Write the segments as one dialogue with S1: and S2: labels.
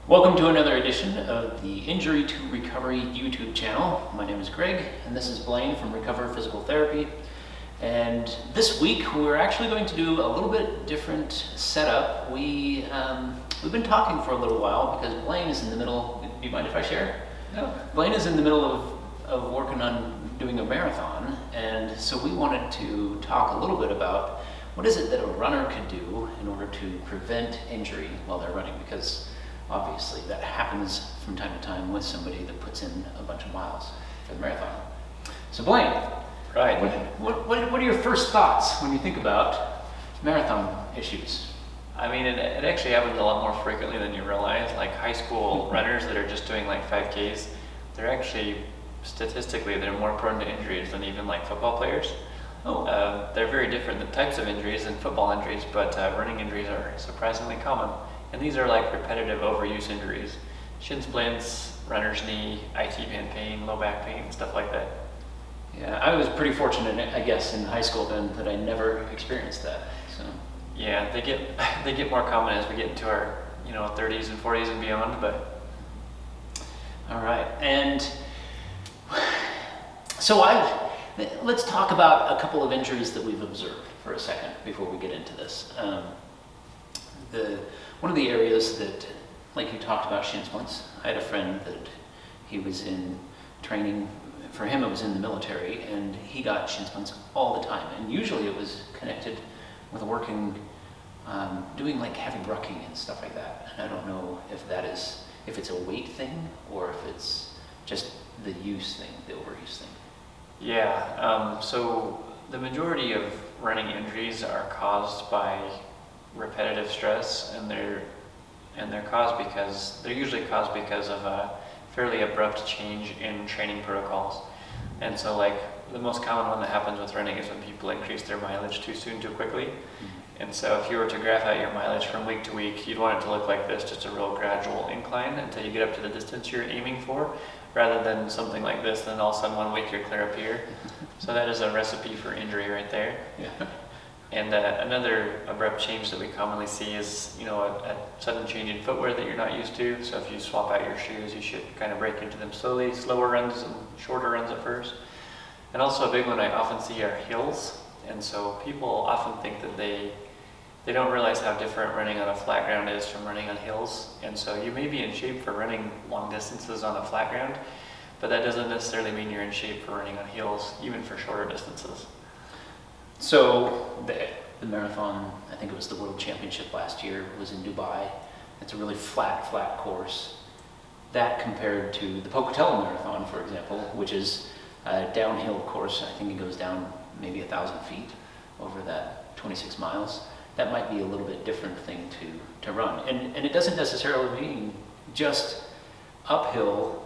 S1: Welcome to another edition of the Injury to Recovery YouTube channel. My name is Greg, and this is Blaine from Recover Physical Therapy. And this week, we're actually going to do a little bit different setup. We've been talking for a little while because Blaine is in the middle. Do you mind if I share?
S2: No.
S1: Blaine is in the middle of working on doing a marathon, and so we wanted to talk a little bit about what is it that a runner could do in order to prevent injury while they're running, because obviously that happens from time to time with somebody that puts in a bunch of miles for the marathon. So Blaine,
S2: Right.
S1: what are your first thoughts when you think about marathon issues?
S2: I mean, it actually happens a lot more frequently than you realize. Like high school runners that are just doing like 5Ks, they're actually, statistically, they're more prone to injuries than even like football players. They're very different the types of injuries than football injuries, but running injuries are surprisingly common. And these are like repetitive overuse injuries. Shin splints, runner's knee, IT band pain, low back pain, stuff like that.
S1: Yeah, I was pretty fortunate, I guess, in high school then that I never experienced that. So
S2: Yeah, they get more common as we get into our 30s and 40s and beyond. But
S1: all right, and so let's talk about a couple of injuries that we've observed for a second before we get into this. One of the areas that, like you talked about, shin splints. I had a friend that he was in training. For him, it was in the military, and he got shin splints all the time. And usually it was connected with working, doing like heavy rucking and stuff like that. And I don't know if it's a weight thing or if it's just the use thing, the overuse thing.
S2: yeah, so the majority of running injuries are caused by repetitive stress, and they're usually caused because of a fairly abrupt change in training protocols. And so like the most common one that happens with running is when people increase their mileage too soon, too quickly. And so if you were to graph out your mileage from week to week, you'd want it to look like this, just a real gradual incline until you get up to the distance you're aiming for, rather than something like this, then all of a sudden 1 week you're clear up here. So that is a recipe for injury right there.
S1: Yeah.
S2: And another abrupt change that we commonly see is, a sudden change in footwear that you're not used to. So if you swap out your shoes, you should kind of break into them slowly, slower runs and shorter runs at first. And also a big one I often see are hills. And so people often think that they don't realize how different running on a flat ground is from running on hills. And so you may be in shape for running long distances on a flat ground, but that doesn't necessarily mean you're in shape for running on hills, even for shorter distances.
S1: So the marathon, I think it was the World Championship last year, was in Dubai. It's a really flat course. That compared to the Pocatello Marathon, for example, which is a downhill course. I think it goes down maybe 1,000 feet over that 26 miles. That might be a little bit different thing to run. And it doesn't necessarily mean just uphill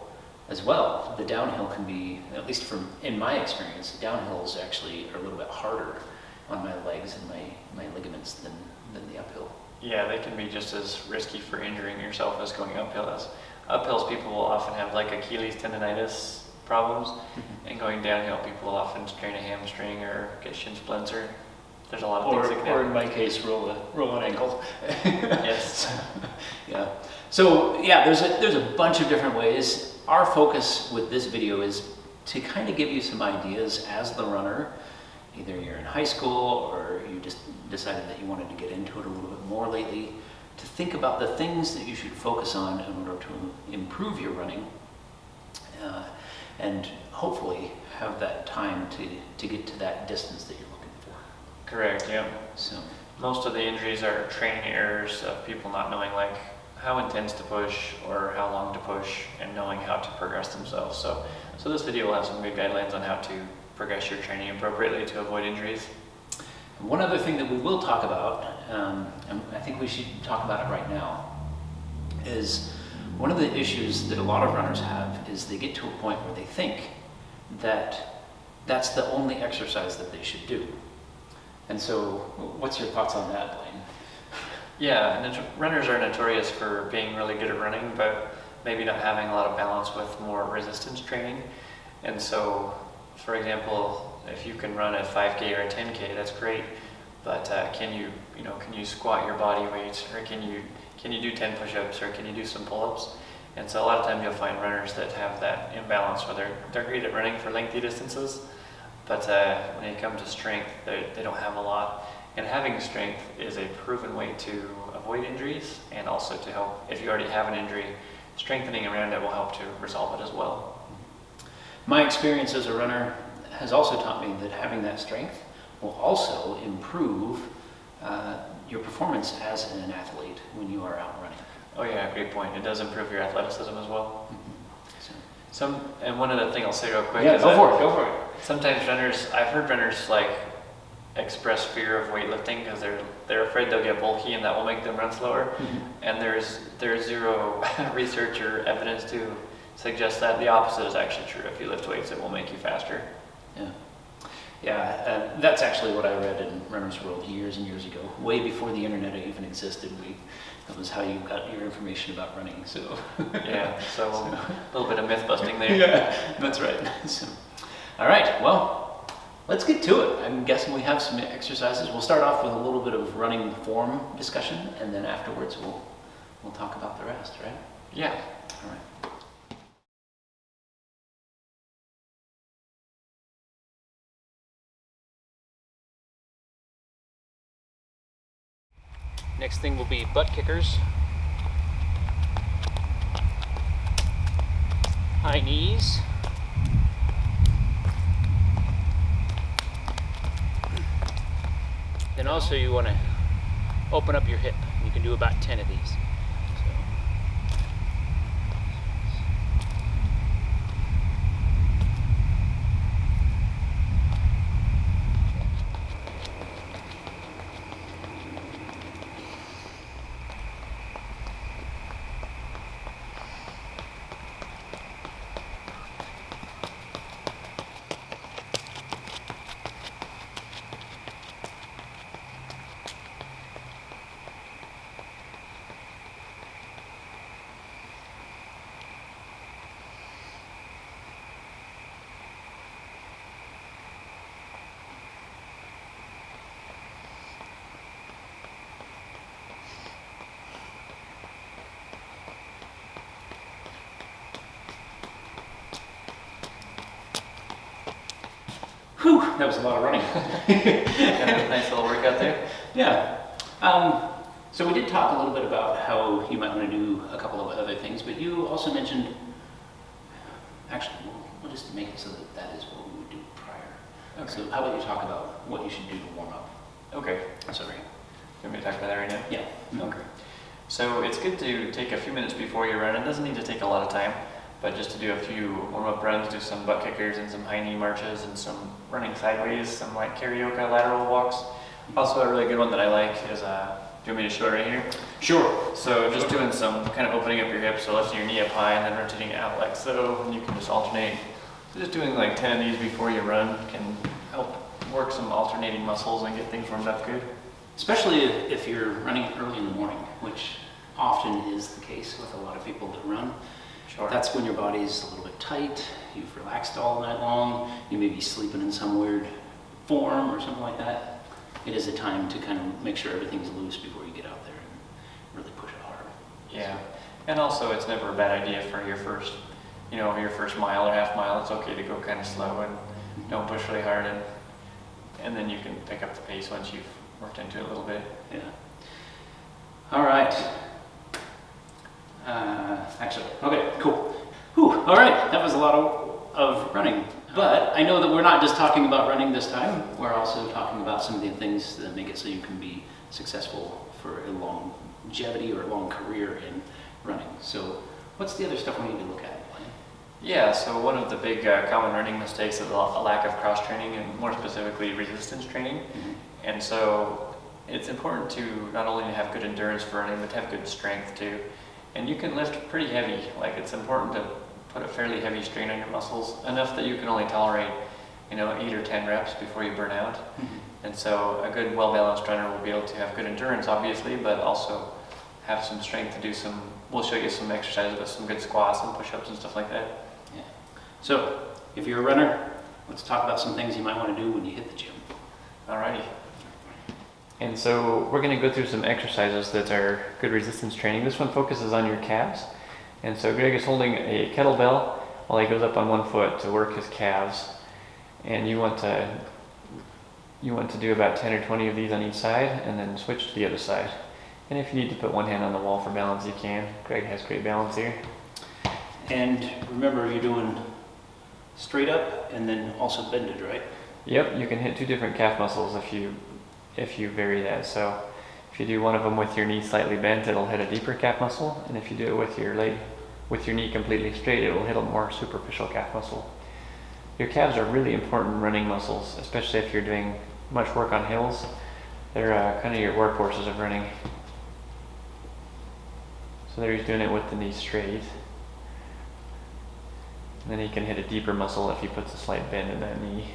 S1: as well. The downhill can be, at least in my experience, the downhills actually are a little bit harder on my legs and my ligaments than the uphill.
S2: Yeah, they can be just as risky for injuring yourself as going uphill is. Uphills, people will often have like Achilles tendonitis problems, and going downhill, people will often strain a hamstring or get shin splints, or there's a lot of things that can happen.
S1: Or in my case, roll an ankle.
S2: Yes.
S1: Yeah. So yeah, there's a bunch of different ways. Our focus with this video is to kind of give you some ideas as the runner. Either you're in high school or you just decided that you wanted to get into it a little bit more lately, to think about the things that you should focus on in order to improve your running, and hopefully have that time to get to that distance that you're looking for.
S2: Correct, yeah.
S1: So
S2: Most of the injuries are training errors of people not knowing like how intense to push or how long to push, and knowing how to progress themselves. So this video will have some good guidelines on how to progress your training appropriately to avoid injuries.
S1: one other thing that we will talk about, and I think we should talk about it right now, is one of the issues that a lot of runners have is they get to a point where they think that that's the only exercise that they should do. And so what's your thoughts on that, Blaine?
S2: Yeah, and runners are notorious for being really good at running, but maybe not having a lot of balance with more resistance training. And so, for example, if you can run a 5K or a 10K, that's great. But can you squat your body weight, or can you can you do 10 push-ups or can you do some pull-ups? And so a lot of times you'll find runners that have that imbalance where they're great at running for lengthy distances, but when it comes to strength, they don't have a lot. And having strength is a proven way to avoid injuries, and also to help, if you already have an injury, strengthening around it will help to resolve it as well.
S1: My experience as a runner has also taught me that having that strength will also improve your performance as an athlete when you are out running.
S2: Oh yeah, great point. It does improve your athleticism as well.
S1: So,
S2: And one other thing I'll say real quick.
S1: yeah,
S2: is
S1: go
S2: that
S1: for it.
S2: Sometimes runners, I've heard runners like express fear of weightlifting because they're afraid they'll get bulky and that will make them run slower. And there's zero research or evidence to suggest that. The opposite is actually true. If you lift weights, it will make you faster.
S1: Yeah. Yeah, that's actually what I read in Runner's World years and years ago, way before the internet even existed. That was how you got your information about running. So
S2: yeah, so a little bit of myth busting there.
S1: Yeah, that's right. So, all right, well, let's get to it. I'm guessing we have some exercises. We'll start off with a little bit of running form discussion, and then afterwards we'll talk about the rest, right?
S2: Yeah.
S1: All right. Next thing will be butt kickers. High knees. Then also you want to open up your hip. You can do about 10 of these. Whew, that was a lot of running.
S2: Nice little workout there.
S1: Yeah. So we did talk a little bit about how you might want to do a couple of other things, but you also mentioned, actually, we'll just make it so that is what we would do prior.
S2: Okay.
S1: So how about you talk about what you should do to warm up?
S2: Okay.
S1: Sorry.
S2: You want me to talk about that right now?
S1: Yeah.
S2: Okay. So it's good to take a few minutes before you run. It doesn't need to take a lot of time, but just to do a few warm-up runs, do some butt kickers and some high knee marches and some running sideways, some like karaoke lateral walks. Also a really good one that I like is, do you want me to show it right here?
S1: Sure.
S2: So just doing some kind of opening up your hips, so lifting your knee up high and then rotating it out like so, and you can just alternate. So just doing like 10 of these before you run can help work some alternating muscles and get things warmed up good.
S1: Especially if you're running early in the morning, which often is the case with a lot of people that run.
S2: Sure.
S1: That's when your body's a little bit tight, you've relaxed all night long, you may be sleeping in some weird form or something like that. It is a time to kind of make sure everything's loose before you get out there and really push it hard.
S2: Yeah, and also it's never a bad idea for your first mile or half mile. It's okay to go kind of slow and don't push really hard, and then you can pick up the pace once you've worked into it a little bit.
S1: Yeah. All right. Okay, cool. Whew, all right, that was a lot of running. But I know that we're not just talking about running this time, we're also talking about some of the things that make it so you can be successful for a longevity or a long career in running. So what's the other stuff we need to look at?
S2: Yeah, so one of the big common running mistakes is a lack of cross training, and more specifically resistance training.
S1: Mm-hmm.
S2: And so it's important to not only have good endurance for running, but to have good strength too. And you can lift pretty heavy. Like, it's important to put a fairly heavy strain on your muscles, enough that you can only tolerate, 8 or 10 reps before you burn out.
S1: Mm-hmm.
S2: And so a good, well-balanced runner will be able to have good endurance, obviously, but also have some strength to do we'll show you some exercises with some good squats and push-ups and stuff like that.
S1: Yeah. So if you're a runner, let's talk about some things you might want to do when you hit the gym.
S2: Alrighty. And so we're going to go through some exercises that are good resistance training. This one focuses on your calves. And so Greg is holding a kettlebell while he goes up on one foot to work his calves. And you want to do about 10 or 20 of these on each side and then switch to the other side. And if you need to put one hand on the wall for balance, you can. Greg has great balance here.
S1: And remember, you're doing straight up and then also bended, right?
S2: Yep, you can hit two different calf muscles if you vary that. So if you do one of them with your knee slightly bent, it'll hit a deeper calf muscle, and if you do it with your knee completely straight, it'll hit a more superficial calf muscle. Your calves are really important running muscles, especially if you're doing much work on hills. They're kind of your workhorses of running. So there he's doing it with the knee straight. And then he can hit a deeper muscle if he puts a slight bend in that knee.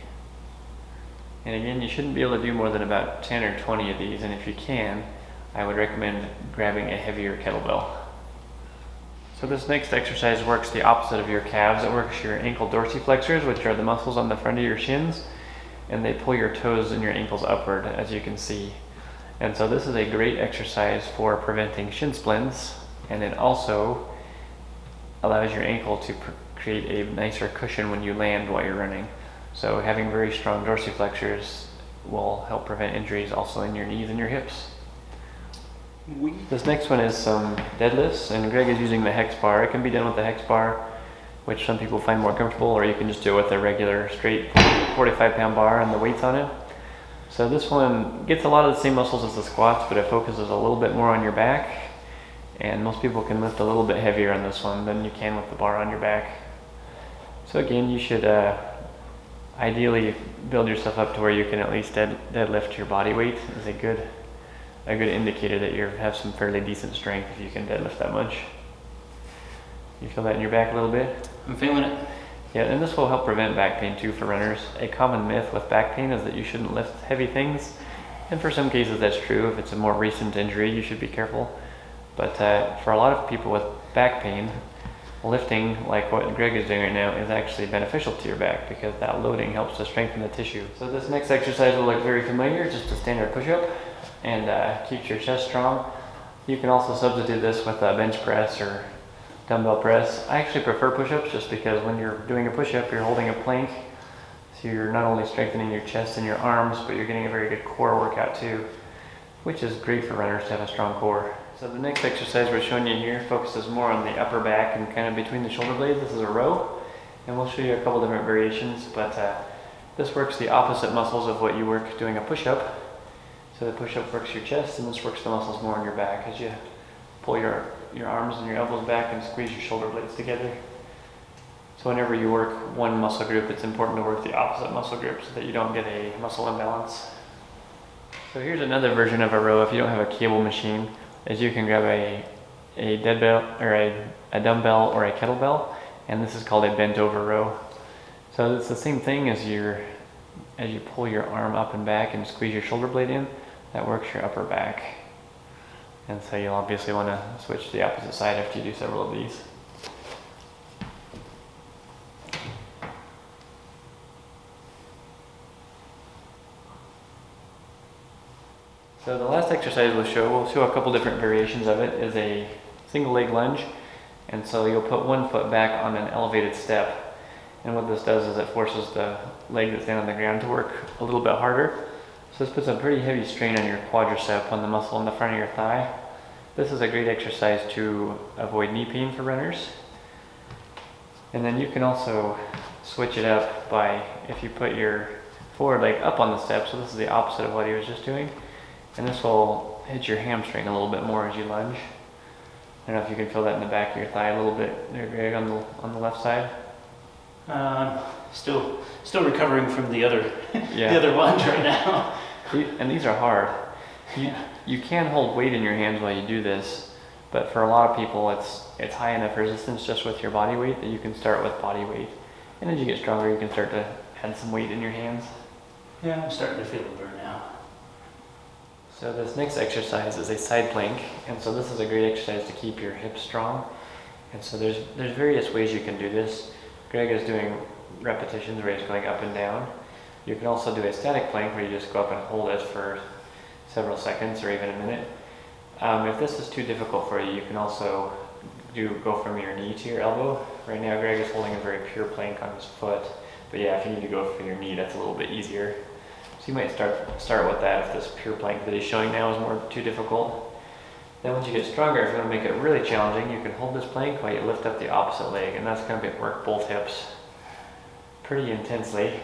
S2: And again, you shouldn't be able to do more than about 10 or 20 of these, and if you can, I would recommend grabbing a heavier kettlebell. So this next exercise works the opposite of your calves. It works your ankle dorsiflexors, which are the muscles on the front of your shins, and they pull your toes and your ankles upward, as you can see. And so this is a great exercise for preventing shin splints, and it also allows your ankle to create a nicer cushion when you land while you're running. So having very strong dorsiflexors will help prevent injuries also in your knees and your hips. This next one is some deadlifts, and Greg is using the hex bar. It can be done with the hex bar, which some people find more comfortable, or you can just do it with a regular straight 45-pound bar and the weights on it. So this one gets a lot of the same muscles as the squats, but it focuses a little bit more on your back, and most people can lift a little bit heavier on this one than you can with the bar on your back. So again, you should ideally build yourself up to where you can at least deadlift your body weight. Is a good indicator that you have some fairly decent strength if you can deadlift that much. You feel that in your back a little bit?
S1: I'm feeling it.
S2: Yeah, and this will help prevent back pain too for runners. A common myth with back pain is that you shouldn't lift heavy things, and for some cases that's true. If it's a more recent injury, you should be careful. But for a lot of people with back pain, lifting, like what Greg is doing right now, is actually beneficial to your back because that loading helps to strengthen the tissue. So this next exercise will look very familiar, just a standard push-up, and keeps your chest strong. You can also substitute this with a bench press or dumbbell press. I actually prefer push-ups just because when you're doing a push-up, you're holding a plank, so you're not only strengthening your chest and your arms, but you're getting a very good core workout too, which is great for runners to have a strong core. So the next exercise we're showing you here focuses more on the upper back and kind of between the shoulder blades. This is a row, and we'll show you a couple different variations, but this works the opposite muscles of what you work doing a push-up. So the push-up works your chest, and this works the muscles more on your back as you pull your arms and your elbows back and squeeze your shoulder blades together. So whenever you work one muscle group, it's important to work the opposite muscle group so that you don't get a muscle imbalance. So here's another version of a row if you don't have a cable machine. Is you can grab a deadbell or a dumbbell or a kettlebell, and this is called a bent over row. So it's the same thing as you pull your arm up and back and squeeze your shoulder blade in, that works your upper back. And so you'll obviously want to switch to the opposite side after you do several of these. So the last exercise we'll show a couple different variations of it, is a single leg lunge. And so you'll put one foot back on an elevated step. And what this does is it forces the leg that's down on the ground to work a little bit harder. So this puts a pretty heavy strain on your quadricep, on the muscle in the front of your thigh. This is a great exercise to avoid knee pain for runners. And then you can also switch it up by, if you put your forward leg up on the step, so this is the opposite of what he was just doing. And this will hit your hamstring a little bit more as you lunge. I don't know if you can feel that in the back of your thigh a little bit there, Greg, on the left side.
S1: Still recovering from the other
S2: Yeah.
S1: the other lunge right now.
S2: And these are hard. You can hold weight in your hands while you do this, but for a lot of people it's high enough resistance just with your body weight that you can start with body weight. And as you get stronger, you can start to add some weight in your hands.
S1: Yeah, I'm starting to feel it burn now.
S2: So this next exercise is a side plank, and so this is a great exercise to keep your hips strong. And so there's various ways you can do this. Greg is doing repetitions where he's going up and down. You can also do a static plank where you just go up and hold it for several seconds or even a minute. If this is too difficult for you, you can also go from your knee to your elbow. Right now Greg is holding a very pure plank on his foot, but yeah, if you need to go for your knee, that's a little bit easier. So you might start with that if this pure plank that he's showing now is too difficult. Then once you get stronger, if you want to make it really challenging, you can hold this plank while you lift up the opposite leg, and that's going to work both hips pretty intensely.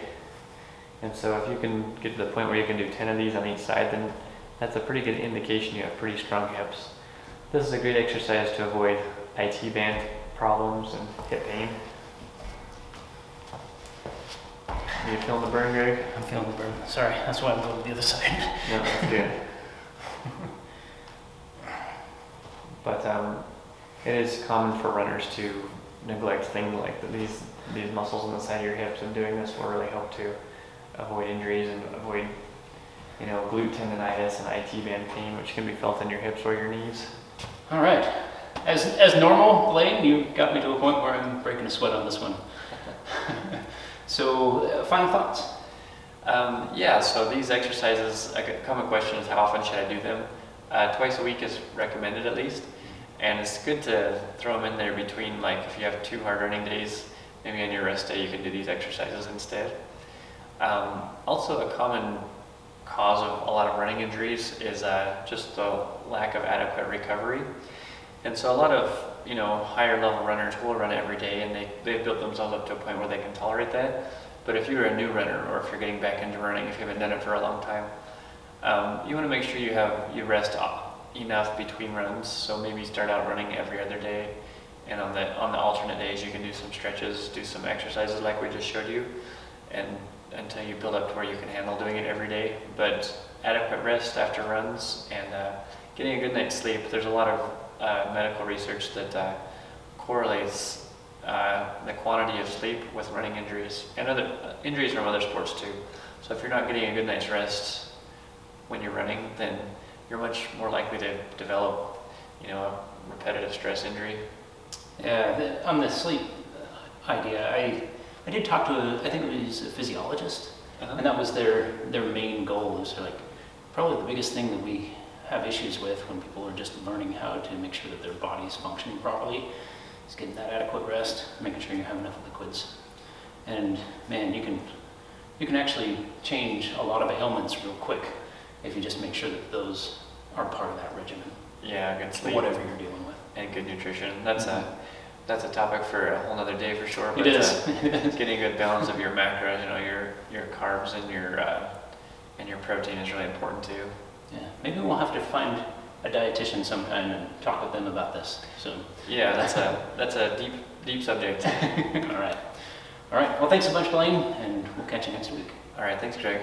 S2: And so if you can get to the point where you can do 10 of these on each side, then that's a pretty good indication you have pretty strong hips. This is a great exercise to avoid IT band problems and hip pain. Are you feeling the burn, Greg?
S1: I'm feeling the burn. Sorry, that's why I'm going to the other side.
S2: No, that's good. But it is common for runners to neglect things like these muscles on the side of your hips, and doing this will really help to avoid injuries and avoid, glute tendonitis and IT band pain, which can be felt in your hips or your knees.
S1: All right. As normal, Blaine, you got me to a point where I'm breaking a sweat on this one. So, final thoughts?
S2: Yeah, so these exercises, a common question is how often should I do them? Twice a week is recommended at least, and it's good to throw them in there between, like if you have 2 hard running days, maybe on your rest day you can do these exercises instead. Also, a common cause of a lot of running injuries is just the lack of adequate recovery. And so a lot of higher level runners will run every day, and they've built themselves up to a point where they can tolerate that. But if you're a new runner, or if you're getting back into running, if you haven't done it for a long time, you want to make sure you rest enough between runs. So maybe start out running every other day, and on the alternate days you can do some stretches, do some exercises like we just showed you, and until you build up to where you can handle doing it every day. But adequate rest after runs and getting a good night's sleep. There's a lot of medical research that correlates the quantity of sleep with running injuries and other injuries from other sports too. So if you're not getting a good night's rest when you're running, then you're much more likely to develop, a repetitive stress injury.
S1: Yeah, on the sleep idea, I did talk to I think it was a physiologist, and that was their main goal. Is like probably the biggest thing that we have issues with when people are just learning how to make sure that their body's functioning properly is getting that adequate rest, making sure you have enough liquids. And man, you can actually change a lot of ailments real quick if you just make sure that those are part of that regimen.
S2: Yeah, good sleep.
S1: Whatever you're dealing with.
S2: And good nutrition. That's a topic for a whole other day for sure. But
S1: It is.
S2: Getting a good balance of your macros, your carbs and your protein is really important too.
S1: Yeah, maybe we'll have to find a dietitian sometime and talk with them about this. So
S2: yeah, that's a deep subject.
S1: All right. Well, thanks a bunch, Blaine, and we'll catch you next week.
S2: All right, thanks, Greg.